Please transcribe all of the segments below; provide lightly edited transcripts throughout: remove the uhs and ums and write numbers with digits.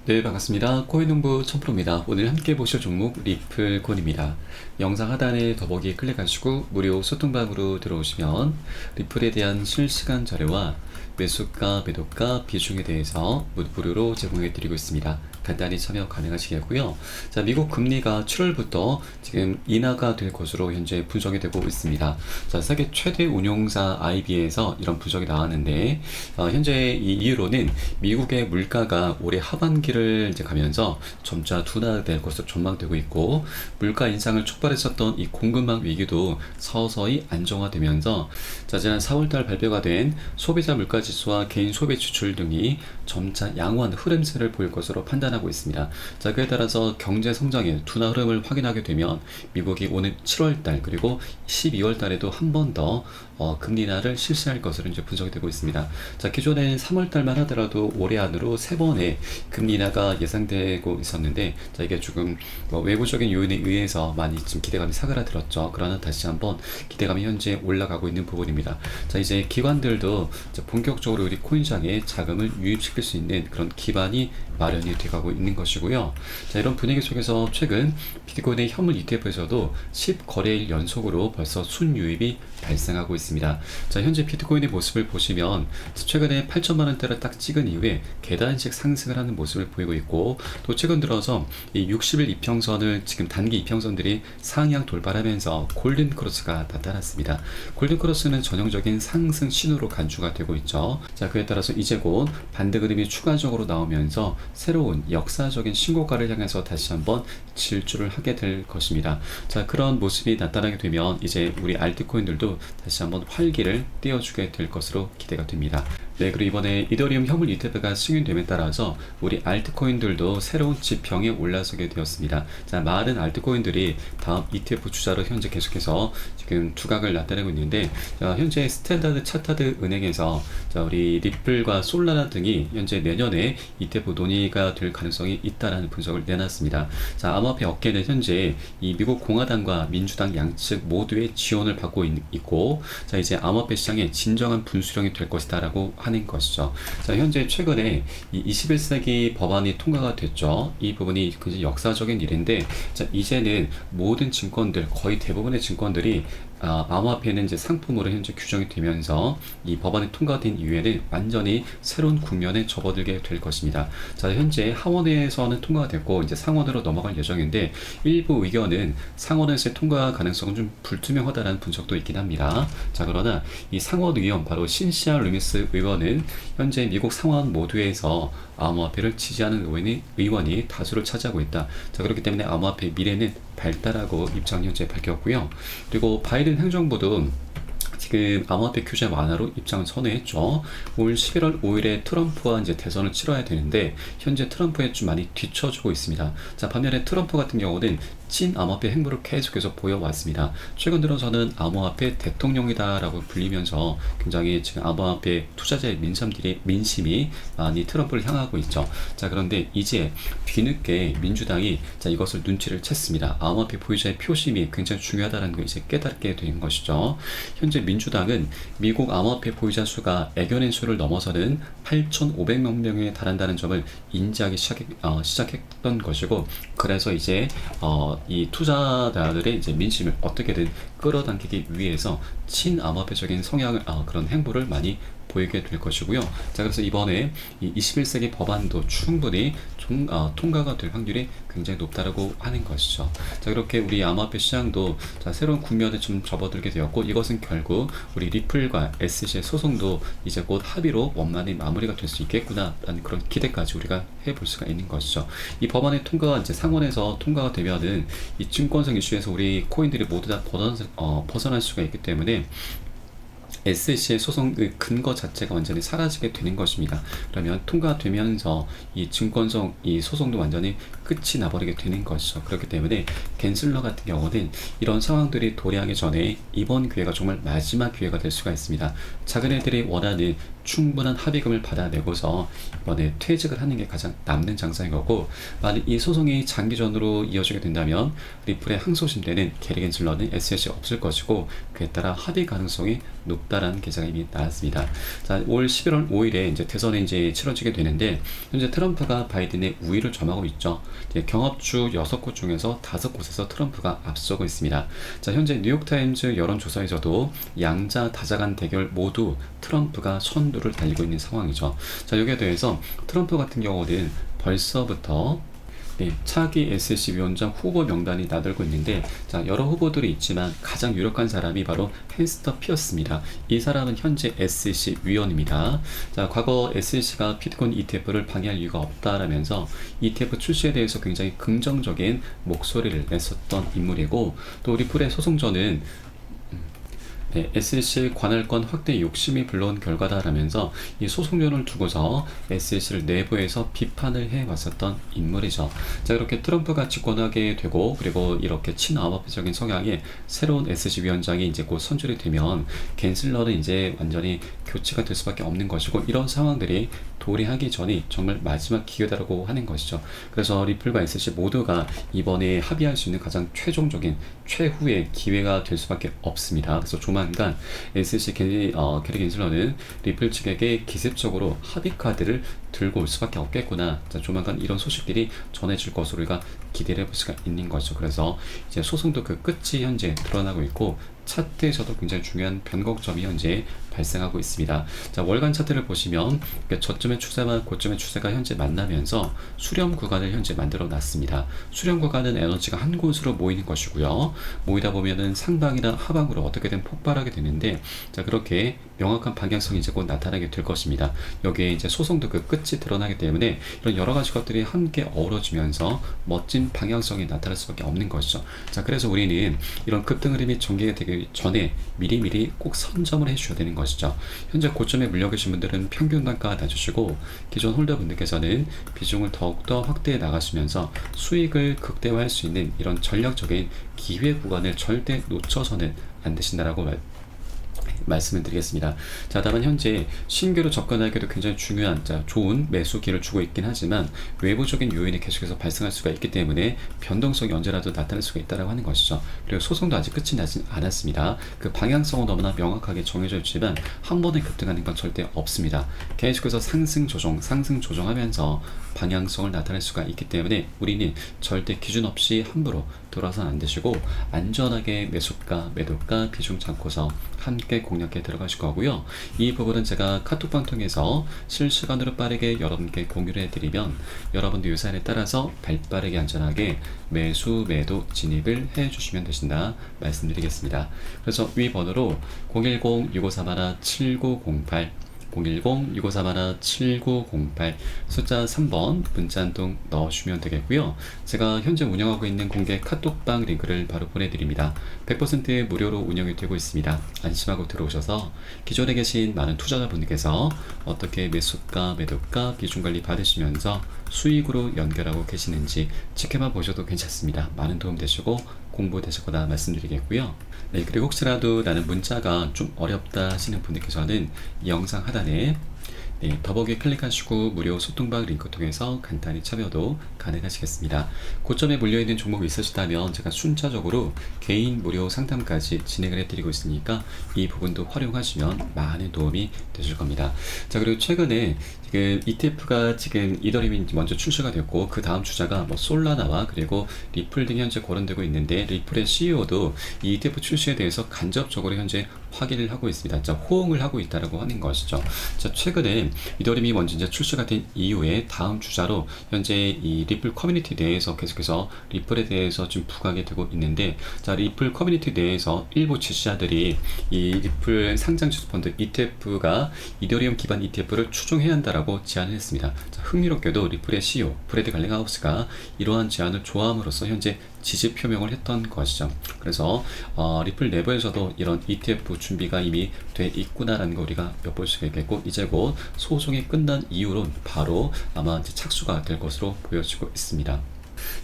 네, 반갑습니다. 코인농부 천프로입니다. 오늘 함께 보실 종목 리플콘입니다. 영상 하단에 더보기 클릭하시고 무료 소통방으로 들어오시면 리플에 대한 실시간 자료와 매수가, 매도가, 비중에 대해서 무료로 제공해 드리고 있습니다. 간단히 참여 가능하시겠고요. 자, 미국 금리가 7월부터 지금 인하가 될 것으로 현재 분석이 되고 있습니다. 자, 세계 최대 운용사 IB에서 이런 분석이 나왔는데 현재 이 이유로는 미국의 물가가 올해 하반기를 이제 가면서 점차 둔화될 것으로 전망되고 있고, 물가 인상을 촉발했었던 이 공급망 위기도 서서히 안정화되면서 자, 지난 4월달 발표가 된 소비자 물가 지수와 개인 소비 지출 등이 점차 양호한 흐름세를 보일 것으로 판단하고 있습니다. 자, 그에 따라서 경제 성장의 둔화 흐름을 확인하게 되면 미국이 오는 7월달 그리고 12월달에도 한 번 더 금리 인하를 실시할 것으로 이제 분석이 되고 있습니다. 자, 기존에 3월달만 하더라도 올해 안으로 3번의 금리 인하가 예상되고 있었는데, 자, 이게 조금 외부적인 요인에 의해서 많이 지금 기대감이 사그라들었죠. 그러나 다시 한번 기대감이 현재 올라가고 있는 부분입니다. 자, 이제 기관들도 이제 본격적으로 우리 코인시장에 자금을 유입시킬 수 있는 그런 기반이 마련이 돼가고 있는 것이고요. 자, 이런 분위기 속에서 최근 비트코인의 현물 ETF에서도 10거래일 연속으로 벌써 순유입이 발생하고 있습니다. 자, 현재 비트코인의 모습을 보시면 최근에 8천만 원대를 딱 찍은 이후에 계단식 상승을 하는 모습을 보이고 있고, 또 최근 들어서 이 60일 이평선을 지금 단기 이평선들이 상향 돌파하면서 골든 크로스가 나타났습니다. 골든 크로스는 전형적인 상승 신호로 간주가 되고 있죠. 자, 그에 따라서 이제 곧 반대 그림이 추가적으로 나오면서 새로운 역사적인 신고가를 향해서 다시 한번 질주를 하게 될 것입니다. 자, 그런 모습이 나타나게 되면 이제 우리 알트코인들도 다시 한번 활기를 띄워주게 될 것으로 기대가 됩니다. 네, 그리고 이번에 이더리움 현물 ETF가 승인됨에 따라서 우리 알트코인들도 새로운 지평에 올라서게 되었습니다. 자, 많은 알트코인들이 다음 ETF 주자로 현재 계속해서 지금 두각을 나타내고 있는데, 자, 현재 스탠다드 차타드 은행에서 자, 우리 리플과 솔라나 등이 현재 내년에 ETF 논의가 될 가능성이 있다라는 분석을 내놨습니다. 자, 암호화폐 업계는 현재 이 미국 공화당과 민주당 양측 모두의 지원을 받고 있고, 자, 이제 암호화폐 시장의 진정한 분수령이 될 것이다라고 하는 것이죠. 자, 현재 최근에 이 21세기 법안이 통과가 됐죠. 이 부분이 굉장히 역사적인 일인데, 자, 이제는 모든 증권들, 거의 대부분의 증권들이 암호화폐는 이제 상품으로 현재 규정이 되면서 이 법안이 통과된 이후에는 완전히 새로운 국면에 접어들게 될 것입니다. 자, 현재 하원에서는 통과가 됐고 이제 상원으로 넘어갈 예정인데, 일부 의견은 상원에서의 통과 가능성은 좀 불투명하다는 분석도 있긴 합니다. 자, 그러나 이 상원 의원, 바로 신시아 루미스 의원은 현재 미국 상원 모두에서 암호화폐를 지지하는 의원이 다수를 차지하고 있다. 자, 그렇기 때문에 암호화폐 미래는 밝다라고 입장 현재 밝혔고요. 그리고 바이든 행정부도 지금 암호화폐 규제 완화로 입장을 선회했죠. 올 11월 5일에 트럼프와 이제 대선을 치러야 되는데 현재 트럼프에 좀 많이 뒤처지고 있습니다. 자, 반면에 트럼프 같은 경우는 친 암호화폐 행보를 계속해서 보여왔습니다. 최근 들어서는 암호화폐 대통령이다라고 불리면서 굉장히 지금 암호화폐 투자자의 민심이 많이 트럼프를 향하고 있죠. 자, 그런데 이제 뒤늦게 민주당이 자, 이것을 눈치를 챘습니다. 암호화폐 보유자의 표심이 굉장히 중요하다는 걸 이제 깨닫게 된 것이죠. 현재 민주당은 미국 암호화폐 보유자 수가 애견인 수를 넘어서는 8,500만 명에 달한다는 점을 인지하기 시작했던 것이고, 그래서 이제 이 투자자들의 이제 민심을 어떻게든 끌어당기기 위해서 친암호화폐적인 성향을 그런 행보를 많이 보이게 될 것이고요. 자, 그래서 이번에 이 21세기 법안도 충분히 통과가 될 확률이 굉장히 높다라고 하는 것이죠. 자, 그렇게 우리 암호화폐 시장도 자, 새로운 국면에 좀 접어들게 되었고, 이것은 결국 우리 리플과 SC의 소송도 이제 곧 합의로 원만히 마무리가 될 수 있겠구나라는 그런 기대까지 우리가 해볼 수가 있는 것이죠. 이 법안의 통과가 이제 상원에서 통과가 되면은 이 증권성 이슈에서 우리 코인들이 모두 다 벗어날 수가 있기 때문에 SC의 소송의 근거 자체가 완전히 사라지게 되는 것입니다. 그러면 통과되면서 이 증권성 이 소송도 완전히 끝이 나버리게 되는 것이죠. 그렇기 때문에 겐슬러 같은 경우는 이런 상황들이 도래하기 전에 이번 기회가 정말 마지막 기회가 될 수가 있습니다. 작은 애들이 원하는 충분한 합의금을 받아내고서 이번에 퇴직을 하는 게 가장 남는 장사인 거고, 만약 이 소송이 장기전으로 이어지게 된다면 리플의 항소심되는 게리 겐슬러는 SLC 없을 것이고, 그에 따라 합의 가능성이 높다라는 계좌가 이미 나왔습니다. 자, 올 11월 5일에 이제 대선이 이제 치러지게 되는데, 현재 트럼프가 바이든의 우위를 점하고 있죠. 이제 경합주 6곳 중에서 5곳에서 트럼프가 앞서고 있습니다. 자, 현재 뉴욕타임즈 여론조사에서도 양자 다자 간 대결 모두 트럼프가 선두를 달리고 있는 상황이죠. 자, 여기에 대해서 트럼프 같은 경우는 벌써부터 차기 SEC 위원장 후보 명단이 나들고 있는데, 자, 여러 후보들이 있지만 가장 유력한 사람이 바로 헨스터 피어스입니다. 이 사람은 현재 SEC 위원입니다. 자, 과거 SEC가 비트코인 ETF를 방해할 이유가 없다라면서 ETF 출시에 대해서 굉장히 긍정적인 목소리를 냈었던 인물이고, 또 리플의 소송전은 SEC 관할권 확대 욕심이 불러온 결과다라면서 이 소송전을 두고서 SEC를 내부에서 비판을 해왔었던 인물이죠. 자, 이렇게 트럼프가 집권하게 되고, 그리고 이렇게 친암호적인 성향의 새로운 SEC 위원장이 이제 곧 선출이 되면 겐슬러는 이제 완전히 교체가 될 수밖에 없는 것이고, 이런 상황들이 도래하기 전이 정말 마지막 기회다라고 하는 것이죠. 그래서 리플과 SEC 모두가 이번에 합의할 수 있는 가장 최종적인 최후의 기회가 될 수밖에 없습니다. 그래서 조만간 SEC 게리 겐슬러는 리플 측에게 기습적으로 합의 카드를 들고 올 수밖에 없겠구나. 자, 조만간 이런 소식들이 전해질 것으로 우리가 기대를 해볼 수가 있는 거죠. 그래서 이제 소송도 그 끝이 현재 드러나고 있고, 차트에서도 굉장히 중요한 변곡점이 현재 발생하고 있습니다. 자, 월간 차트를 보시면 저점의 추세와 고점의 추세가 현재 만나면서 수렴 구간을 현재 만들어 놨습니다. 수렴 구간은 에너지가 한 곳으로 모이는 것이고요. 모이다 보면은 상방이나 하방으로 어떻게든 폭발하게 되는데, 자, 그렇게 명확한 방향성이 이제 곧 나타나게 될 것입니다. 여기에 이제 소송도 그 끝이 드러나기 때문에 이런 여러 가지 것들이 함께 어우러지면서 멋진 방향성이 나타날 수밖에 없는 것이죠. 자, 그래서 우리는 이런 급등 흐름이 전개가 되기 전에 미리미리 꼭 선점을 해주셔야 되는 것이죠. 현재 고점에 물려 계신 분들은 평균 단가 놔주시고, 기존 홀더분들께서는 비중을 더욱더 확대해 나가시면서 수익을 극대화할 수 있는 이런 전략적인 기회 구간을 절대 놓쳐서는 안 되신다라고 말씀을 드리겠습니다. 자, 다만 현재 신규로 접근하기에도 굉장히 중요한, 좋은 매수기를 주고 있긴 하지만 외부적인 요인이 계속해서 발생할 수가 있기 때문에 변동성이 언제라도 나타날 수가 있다고 하는 것이죠. 그리고 소송도 아직 끝이 나지 않았습니다. 그 방향성은 너무나 명확하게 정해져 있지만 한 번에 급등하는 건 절대 없습니다. 계속해서 상승 조정하면서 방향성을 나타낼 수가 있기 때문에 우리는 절대 기준 없이 함부로 들어서는 안 되시고, 안전하게 매수가, 매도가 비중 잡고서 함께 공략에 들어가실 거고요. 이 부분은 제가 카톡방 통해서 실시간으로 빠르게 여러분께 공유를 해드리면 여러분들 유사안에 따라서 발빠르게 안전하게 매수, 매도 진입을 해주시면 되신다 말씀드리겠습니다. 그래서 위 번호로 010-6531-7908 010-6531-7908 숫자 3번 문자 한 통 넣어주시면 되겠고요. 제가 현재 운영하고 있는 공개 카톡방 링크를 바로 보내드립니다. 100% 무료로 운영이 되고 있습니다. 안심하고 들어오셔서 기존에 계신 많은 투자자분들께서 어떻게 매수가, 매도가 비중관리 받으시면서 수익으로 연결하고 계시는지 지켜만 보셔도 괜찮습니다. 많은 도움 되시고 공부 되실 거다 말씀드리겠고요. 네, 그리고 혹시라도 나는 문자가 좀 어렵다 하시는 분들께서는 이 영상 하단에 더보기 클릭하시고 무료 소통방 링크 통해서 간단히 참여도 가능하시겠습니다. 고점에 물려있는 종목이 있으시다면 제가 순차적으로 개인 무료 상담까지 진행을 해드리고 있으니까 이 부분도 활용하시면 많은 도움이 되실 겁니다. 자, 그리고 최근에 지금 ETF가 지금 이더리움이 먼저 출시가 됐고, 그 다음 주자가 솔라나와 그리고 리플 등이 현재 거론되고 있는데, 리플의 CEO도 이 ETF 출시에 대해서 간접적으로 현재 확인을 하고 있습니다. 자, 호응을 하고 있다라고 하는 것이죠. 자, 최근에 이더리움이 먼저 이제 출시가 된 이후에 다음 주자로 현재 이 리플 커뮤니티 내에서 계속해서 리플에 대해서 지금 부각이 되고 있는데, 자, 리플 커뮤니티 내에서 일부 지시자들이 이 리플 상장 주주펀드 ETF가 이더리움 기반 ETF를 추종해야 한다라고 제안을 했습니다. 자, 흥미롭게도 리플의 CEO 브래드 갈링하우스가 이러한 제안을 좋아함으로써 현재 지지 표명을 했던 것이죠. 그래서 리플 내부에서도 이런 ETF 준비가 이미 돼 있구나라는 거 우리가 엿볼 수가 있겠고, 이제 곧 소송이 끝난 이후로 바로 아마 이제 착수가 될 것으로 보여지고 있습니다.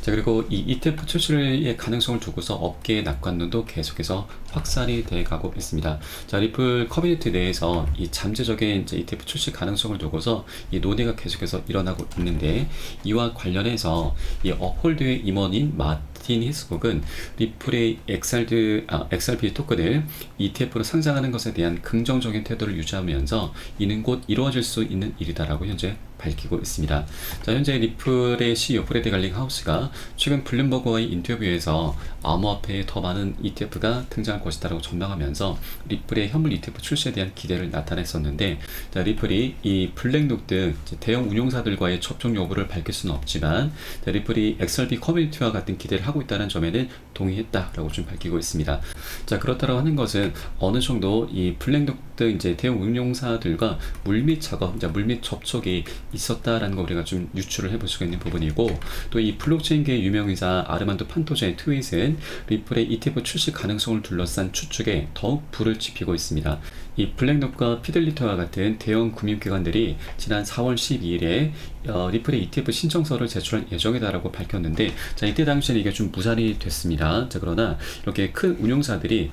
자, 그리고 이 ETF 출시의 가능성을 두고서 업계의 낙관론도 계속해서 확산이 돼 가고 있습니다. 자, 리플 커뮤니티 내에서 이 잠재적인 이제 ETF 출시 가능성을 두고서 이 논의가 계속해서 일어나고 있는데, 이와 관련해서 이 업홀드의 임원인 마틴 히스곡은 리플의 XRP 토큰을 ETF로 상장하는 것에 대한 긍정적인 태도를 유지하면서 이는 곧 이루어질 수 있는 일이다라고 현재 밝히고 있습니다. 자, 현재 리플의 CEO 브래드 갈링하우스가 최근 블룸버그와의 인터뷰에서 암호화폐에 더 많은 ETF가 등장할 것이다라고 전망하면서 리플의 현물 ETF 출시에 대한 기대를 나타냈었는데, 자, 리플이 이 블랙록 등 대형 운용사들과의 접촉 여부를 밝힐 수는 없지만, 자, 리플이 XRP 커뮤니티와 같은 기대를 하고 있다는 점에는 동의했다라고 좀 밝히고 있습니다. 자, 그렇다고 하는 것은 어느 정도 이 블랙록 등 이제 대형 운용사들과 물밑 작업, 물밑 접촉이 있었다라는 거 우리가 좀 유추를 해볼 수가 있는 부분이고, 또 이 블록체인계의 유명인사 아르만도 판토자의 트윗은 리플의 ETF 출시 가능성을 둘러싼 추측에 더욱 불을 지피고 있습니다. 이 블랙록과 피델리티와 같은 대형 금융기관들이 지난 4월 12일에 리플의 ETF 신청서를 제출할 예정이다라고 밝혔는데, 자, 이때 당시에는 이게 좀 무산이 됐습니다. 자, 그러나 이렇게 큰 운용사들이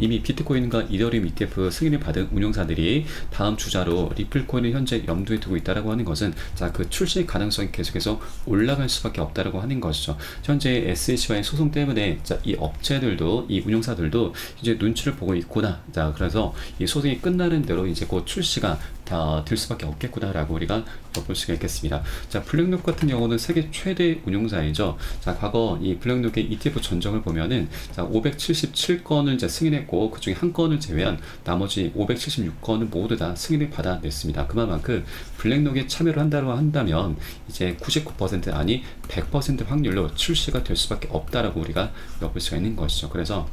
이미 비트코인과 이더리움 ETF 승인을 받은 운용사들이 다음 주자로 리플코인을 현재 염두에 두고 있다라고 하는 것은, 자, 그 출시 가능성이 계속해서 올라갈 수밖에 없다라고 하는 것이죠. 현재 SEC와의 소송 때문에, 자, 이 업체들도, 이 운용사들도 이제 눈치를 보고 있구나. 자, 그래서 이 소송이 끝나는 대로 이제 곧 출시가 다 될 수밖에 없겠구나라고 우리가 볼 수가 있겠습니다. 자, 블랙록 같은 경우는 세계 최대 운용사이죠. 자, 과거 이 블랙록의 ETF 전적을 보면은, 자, 577건을 이제 승인했고, 그 중에 한 건을 제외한 나머지 576건을 모두 다 승인을 받아냈습니다. 그만큼 블랙록에 참여를 한다고 한다면 이제 99% 아니 100% 확률로 출시가 될 수밖에 없다라고 우리가 엿볼 수가 있는 것이죠. 그래서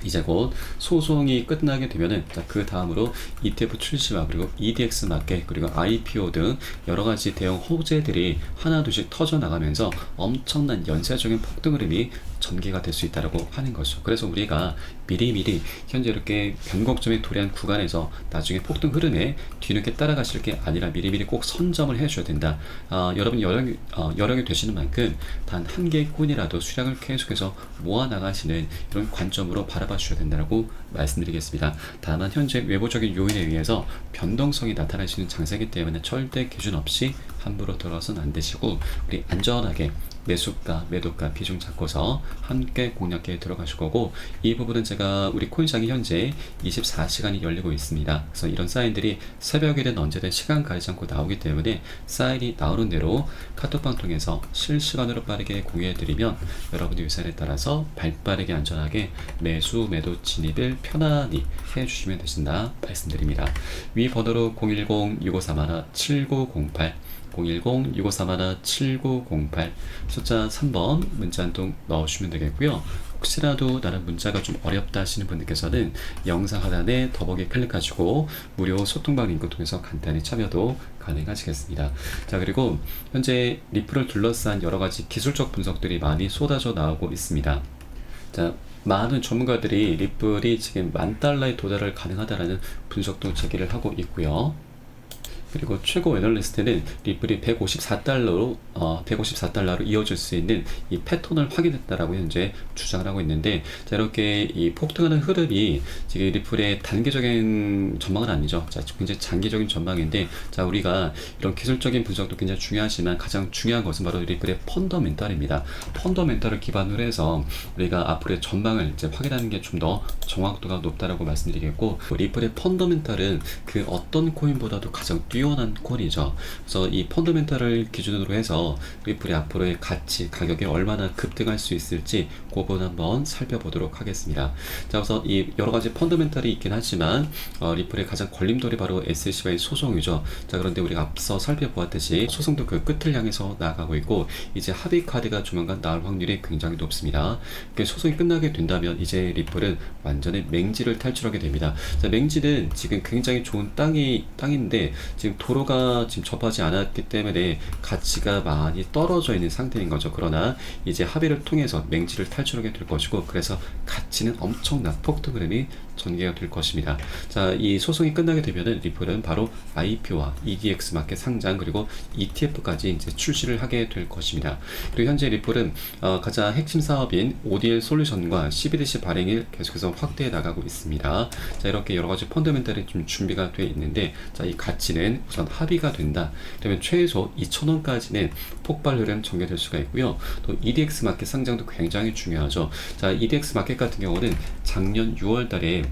이제 곧 소송이 끝나게 되면은, 그 다음으로 ETF 출시와 그리고 EDX 마켓 그리고 IPO 등 여러 가지 대형 호재들이 하나둘씩 터져 나가면서 엄청난 연쇄적인 폭등 흐름이 전개가 될 수 있다라고 하는 것이죠. 그래서 우리가 미리미리 현재 이렇게 변곡점에 도래한 구간에서 나중에 폭등 흐름에 뒤늦게 따라가실 게 아니라 미리미리 꼭 선점을 해줘야 된다. 여러분 여력이 되시는 만큼 단 한 개의 코인이라도 수량을 계속해서 모아 나가시는 이런 관점으로 바라봐 주셔야 된다고 말씀드리겠습니다. 다만 현재 외부적인 요인에 의해서 변동성이 나타날 수 있는 장세이기 때문에 절대 기준 없이 함부로 들어서는 안 되시고, 우리 안전하게 매수가, 매도가 비중 잡고서 함께 공략에 들어가실 거고, 이 부분은 제가 우리 코인장이 현재 24시간이 열리고 있습니다. 그래서 이런 사인들이 새벽이든 언제든 시간 가리지 않고 나오기 때문에 사인이 나오는 대로 카톡방 통해서 실시간으로 빠르게 공유해드리면 여러분의 유산에 따라서 발빠르게 안전하게 매수, 매도 진입을 편안히 해주시면 되신다 말씀드립니다. 위 번호로 010-6531-7908 010-6531-7908 숫자 3번 문자 한 통 넣어주시면 되겠고요. 혹시라도 나는 문자가 좀 어렵다 하시는 분들께서는 영상 하단에 더보기 클릭하시고 무료 소통방 링크 통해서 간단히 참여도 가능하시겠습니다. 자, 그리고 현재 리플을 둘러싼 여러 가지 기술적 분석들이 많이 쏟아져 나오고 있습니다. 자, 많은 전문가들이 리플이 지금 $10,000에 도달을 가능하다라는 분석도 제기를 하고 있고요. 그리고 최고 애널리스트는 리플이 $154로 이어질 수 있는 이 패턴을 확인했다라고 현재 주장을 하고 있는데, 자, 이렇게 이 폭등하는 흐름이 지금 리플의 단기적인 전망은 아니죠. 자, 굉장히 장기적인 전망인데, 자, 우리가 이런 기술적인 분석도 굉장히 중요하지만 가장 중요한 것은 바로 리플의 펀더멘탈입니다. 펀더멘탈을 기반으로 해서 우리가 앞으로의 전망을 이제 확인하는 게 좀 더 정확도가 높다라고 말씀드리겠고, 리플의 펀더멘탈은 그 어떤 코인보다도 가장 뛰어난 코인이죠. 그래서 이 펀더멘탈을 기준으로 해서 리플이 앞으로의 가치, 가격이 얼마나 급등할 수 있을지 그 부분 한번 살펴보도록 하겠습니다. 자, 그래서 이 여러 가지 펀더멘탈이 있긴 하지만 리플의 가장 걸림돌이 바로 SEC와의 소송이죠. 자, 그런데 우리가 앞서 살펴보았듯이 소송도 그 끝을 향해서 나아가고 있고, 이제 합의 카드가 조만간 나올 확률이 굉장히 높습니다. 소송이 끝나게 된다면 이제 리플은 완전히 맹지를 탈출하게 됩니다. 자, 맹지는 지금 굉장히 좋은 땅인데 지금 도로가 지금 접하지 않았기 때문에 가치가 많이 떨어져 있는 상태인 거죠. 그러나 이제 합의를 통해서 맹지를 탈출하게 될 것이고, 그래서 가치는 엄청난 폭등 흐름이 전개가 될 것입니다. 자, 이 소송이 끝나게 되면은 리플은 바로 IPO와 EDX 마켓 상장 그리고 ETF까지 이제 출시를 하게 될 것입니다. 그리고 현재 리플은 가장 핵심 사업인 ODL 솔루션과 CBDC 발행을 계속해서 확대해 나가고 있습니다. 자, 이렇게 여러 가지 펀더멘탈이 좀 준비가 되어 있는데, 자, 이 가치는 우선 합의가 된다. 그러면 최소 2,000원까지는 폭발 흐름 전개될 수가 있고요. 또 EDX 마켓 상장도 굉장히 중요하죠. 자, EDX 마켓 같은 경우는 작년 6월 달에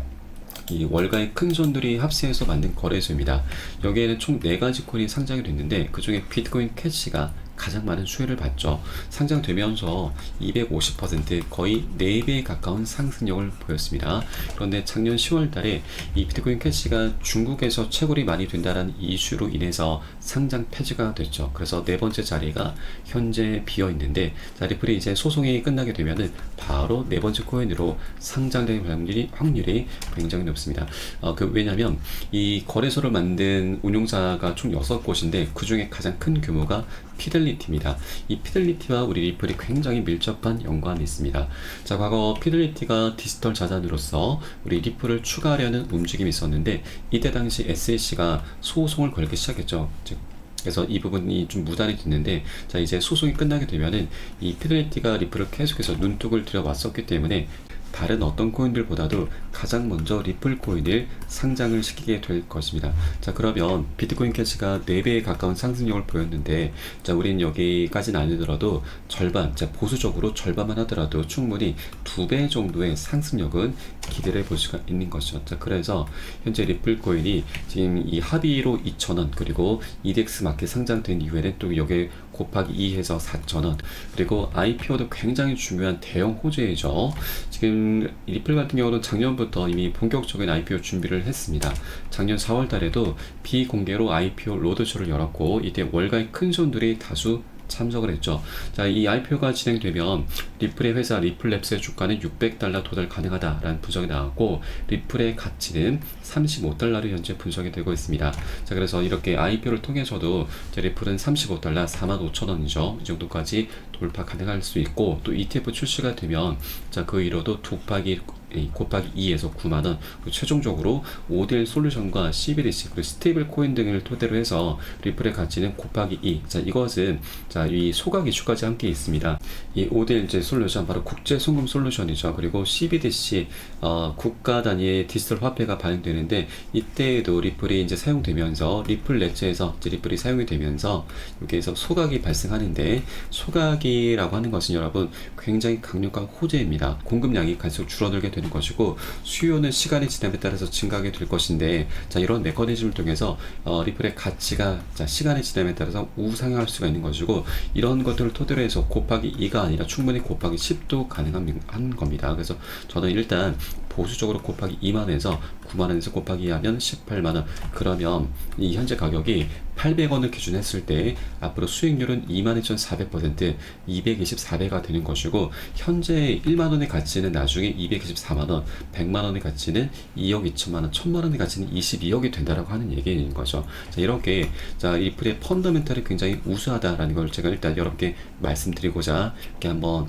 이 월가의 큰 손들이 합세해서 만든 거래소입니다. 여기에는 총 4가지 코인이 상장이 됐는데 그 중에 비트코인 캐시가 가장 많은 수혜를 받죠. 상장되면서 250% 거의 4배에 가까운 상승력을 보였습니다. 그런데 작년 10월 달에 이 비트코인 캐시가 중국에서 채굴이 많이 된다는 이슈로 인해서 상장 폐지가 됐죠. 그래서 4번째 자리가 현재 비어 있는데, 자, 리플이 이제 소송이 끝나게 되면은 바로 4번째 코인으로 상장될 확률이 굉장히 높습니다. 왜냐면 이 거래소를 만든 운용사가 총 6곳인데 그 중에 가장 큰 규모가 피델리티입니다. 이 피델리티와 우리 리플이 굉장히 밀접한 연관이 있습니다. 자, 과거 피델리티가 디지털 자산으로서 우리 리플을 추가하려는 움직임이 있었는데, 이때 당시 SEC가 소송을 걸기 시작했죠. 그래서 이 부분이 좀 무단이 됐는데, 자, 이제 소송이 끝나게 되면은 이 피델리티가 리플을 계속해서 눈독을 들여왔었기 때문에 다른 어떤 코인들보다도 가장 먼저 리플 코인을 상장을 시키게 될 것입니다. 자, 그러면 비트코인 캐시가 4배에 가까운 상승력을 보였는데, 자, 우린 여기까지는 아니더라도 절반, 자, 보수적으로 절반만 하더라도 충분히 2배 정도의 상승력은 기대를 해볼 수가 있는 것이죠. 자, 그래서 현재 리플 코인이 지금 이 합의로 2,000원, 그리고 EDX 마켓 상장된 이후에는 또 여기에 곱하기 2해서 4,000원, 그리고 IPO도 굉장히 중요한 대형 호재이죠. 지금 리플 같은 경우는 작년부터 이미 본격적인 IPO 준비를 했습니다. 작년 4월 달에도 비공개로 IPO 로드쇼를 열었고, 이때 월가의 큰 손들이 다수 참석을 했죠. 자, 이 IPO가 진행되면 리플의 회사 리플랩스의 주가는 $600 도달 가능하다라는 분석이 나왔고, 리플의 가치는 $35로 현재 분석이 되고 있습니다. 자, 그래서 이렇게 IPO를 통해서도 리플은 $35, 45,000원이죠. 이 정도까지 돌파 가능할 수 있고, 또 ETF 출시가 되면, 자, 그 이로도 곱하기 2에서 9만원, 최종적으로 ODL 솔루션과 CBDC 그리고 스테이블 코인 등을 토대로 해서 리플의 가치는 곱하기 2. 자, 이것은, 자, 이 소각 이슈까지 함께 있습니다. 이 ODL 솔루션 바로 국제 송금 솔루션이죠. 그리고 CBDC 국가 단위의 디지털 화폐가 발행되는데, 이때에도 리플이 이제 사용되면서 리플 ledger에서 이제 리플이 사용이 되면서 여기에서 소각이 발생하는데, 소각이라고 하는 것은 여러분 굉장히 강력한 호재입니다. 공급량이 갈수록 줄어들게 되는 것이고, 수요는 시간이 지남에 따라서 증가하게 될 것인데, 자, 이런 메커니즘을 통해서 리플의 가치가, 자, 시간의 지남에 따라서 우상향할 수가 있는 것이고, 이런 것들을 토대로 해서 곱하기 2가 아니라 충분히 곱하기 10도 가능한 겁니다. 그래서 저는 일단 보수적으로 곱하기 2만원에서 9만원에서 곱하기 2하면 18만원, 그러면 이 현재 가격이 800원을 기준했을 때 앞으로 수익률은 22,400%, 224배가 되는 것이고, 현재 1만원의 가치는 나중에 224만원, 100만원의 가치는 2억 2천만원, 1000만원의 가치는 22억이 된다라고 하는 얘기인 거죠. 자, 이렇게, 자, 리플의 펀더멘탈이 굉장히 우수하다라는 걸 제가 일단 여러분께 말씀드리고자 이렇게 한번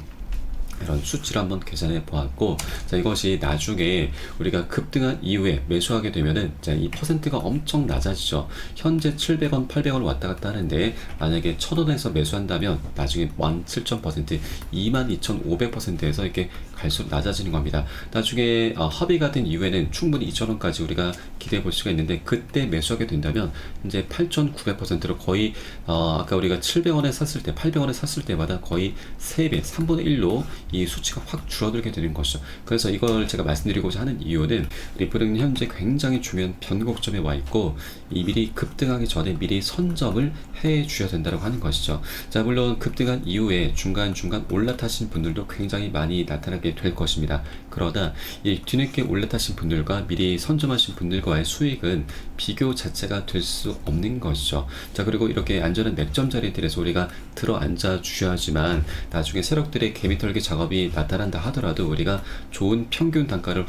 이런 수치를 한번 계산해 보았고, 자, 이것이 나중에 우리가 급등한 이후에 매수하게 되면은, 자, 이 퍼센트가 엄청 낮아지죠. 현재 700원, 800원 왔다 갔다 하는데, 만약에 1000원에서 매수한다면 나중에 17,000%, 22,500%에서 이렇게 갈수록 낮아지는 겁니다. 나중에 합의가 된 이후에는 충분히 2,000원까지 우리가 기대해 볼 수가 있는데, 그때 매수하게 된다면 이제 8,900%로 거의 아까 우리가 700원에 샀을 때, 800원에 샀을 때마다 거의 3배, 3분의 1로 이 수치가 확 줄어들게 되는 것이죠. 그래서 이걸 제가 말씀드리고자 하는 이유는, 리플은 현재 굉장히 중요한 변곡점에 와 있고, 이 미리 급등하기 전에 미리 선점을 해 주셔야 된다고 하는 것이죠. 자, 물론 급등한 이후에 중간중간 올라타신 분들도 굉장히 많이 나타나게 될 것입니다. 그러나 이 뒤늦게 올라타신 분들과 미리 선점하신 분들과의 수익은 비교 자체가 될 수 없는 것이죠. 자, 그리고 이렇게 안전한 맥점 자리들에서 우리가 들어 앉아 주셔야지만 나중에 세력들의 개미 털기 작업 작업이 나타난다 하더라도 우리가 좋은 평균 단가를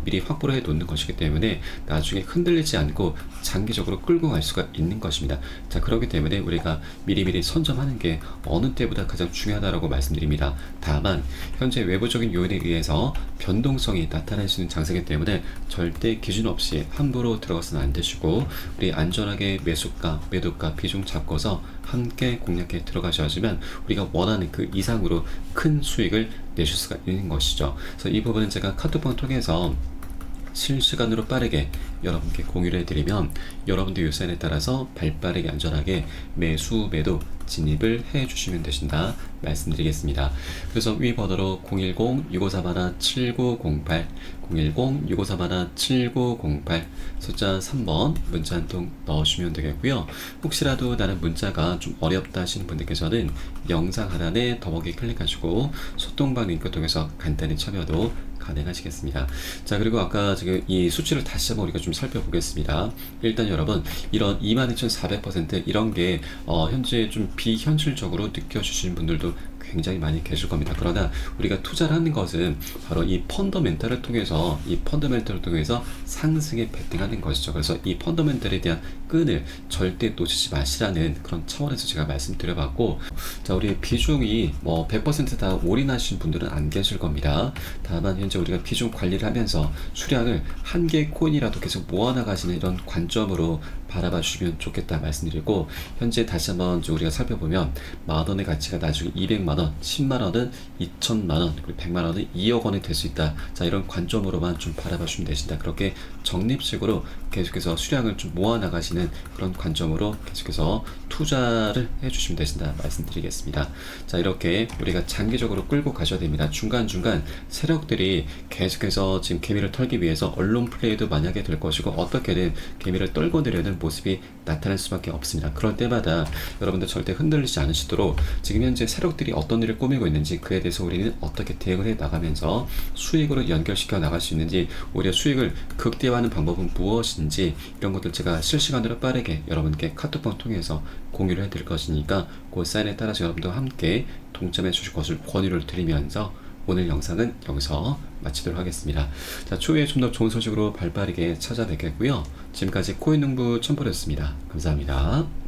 미리 확보를 해 놓는 것이기 때문에 나중에 흔들리지 않고 장기적으로 끌고 갈 수가 있는 것입니다. 자, 그렇기 때문에 우리가 미리미리 선점하는 게 어느 때보다 가장 중요하다고 말씀드립니다. 다만 현재 외부적인 요인에 의해서 변동성이 나타날 수 있는 장세이기 때문에 절대 기준 없이 함부로 들어가서는 안 되시고, 우리 안전하게 매수가, 매도가 비중 잡고서 함께 공략해 들어가셔야지만 우리가 원하는 그 이상으로 큰 수익을 내실 수가 있는 것이죠. 그래서 이 부분은 제가 카톡방 통해서 실시간으로 빠르게 여러분께 공유를 해드리면 여러분들 요산에 따라서 발빠르게 안전하게 매수, 매도 진입을 해주시면 되신다 말씀드리겠습니다. 그래서 위 번호로 010-6541-7908 010-6541-7908 숫자 3번 문자 한 통 넣으시면 되겠고요. 혹시라도 나는 문자가 좀 어렵다 하시는 분들께서는 영상 하단에 더보기 클릭하시고 소통방 링크 통해서 간단히 참여도 가능하시겠습니다. 자, 그리고 아까 지금 이 수치를 다시 한번 우리가 좀 살펴보겠습니다. 일단 여러분, 이런 22,400% 이런 게 현재 좀 비현실적으로 느껴지시는 분들도 굉장히 많이 계실 겁니다. 그러나 우리가 투자를 하는 것은 바로 이 펀더멘탈을 통해서 상승에 베팅하는 것이죠. 그래서 이 펀더멘탈에 대한 끈을 절대 놓치지 마시라는 그런 차원에서 제가 말씀드려봤고, 자, 우리 비중이 100%다 올인하신 분들은 안 계실 겁니다. 다만 현재 우리가 비중 관리를 하면서 수량을 한 개 코인이라도 계속 모아나가시는 이런 관점으로 바라봐 주시면 좋겠다 말씀드리고, 현재 다시 한번 우리가 살펴보면 만원의 가치가 나중에 200만원, 10만원은 2천만원, 그리고 100만원은 2억원이 될 수 있다. 자, 이런 관점으로만 좀 바라봐 주시면 되신다. 그렇게 적립식으로 계속해서 수량을 좀 모아 나가시는 그런 관점으로 계속해서 투자를 해 주시면 되신다 말씀드리겠습니다. 자, 이렇게 우리가 장기적으로 끌고 가셔야 됩니다. 중간중간 세력들이 계속해서 지금 개미를 털기 위해서 언론 플레이도 만약에 될 것이고, 어떻게든 개미를 떨고 내려는 모습이 나타날 수밖에 없습니다. 그럴 때마다 여러분들 절대 흔들리지 않으시도록 지금 현재 세력들이 어떤 일을 꾸미고 있는지, 그에 대해서 우리는 어떻게 대응을 해 나가면서 수익으로 연결시켜 나갈 수 있는지, 오히려 수익을 극대화하는 방법은 무엇인지, 이런 것들 제가 실시간으로 빠르게 여러분께 카톡방 통해서 공유를 해드릴 것이니까 그 사인에 따라서 여러분들과 함께 동참해 주실 것을 권유를 드리면서 오늘 영상은 여기서 마치도록 하겠습니다. 자, 추후에 좀 더 좋은 소식으로 발빠르게 찾아뵙겠고요. 지금까지 코인농부 첨보였습니다. 감사합니다.